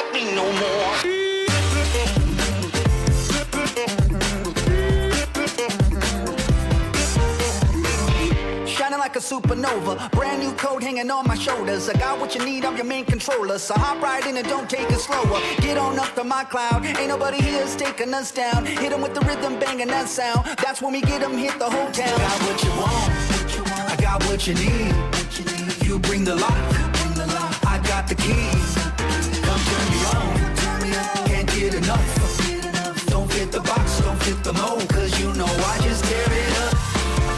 like me no more. Shining like a supernova, brand new code hanging on my shoulders. I got what you need, I'm your main controller, so hop right in and don't take it slower. Get on up to my cloud, ain't nobody here's taking us down. Hit 'em with the rhythm, banging that sound. That's when we get 'em, hit the whole town. Got what you want, I got what you need. You bring the lock, I got the key. Come turn me on, can't get enough. Don't fit the box, don't fit the mold, cause you know I just tear it up.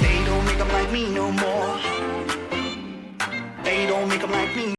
They don't make 'em like me no more. They don't make 'em like me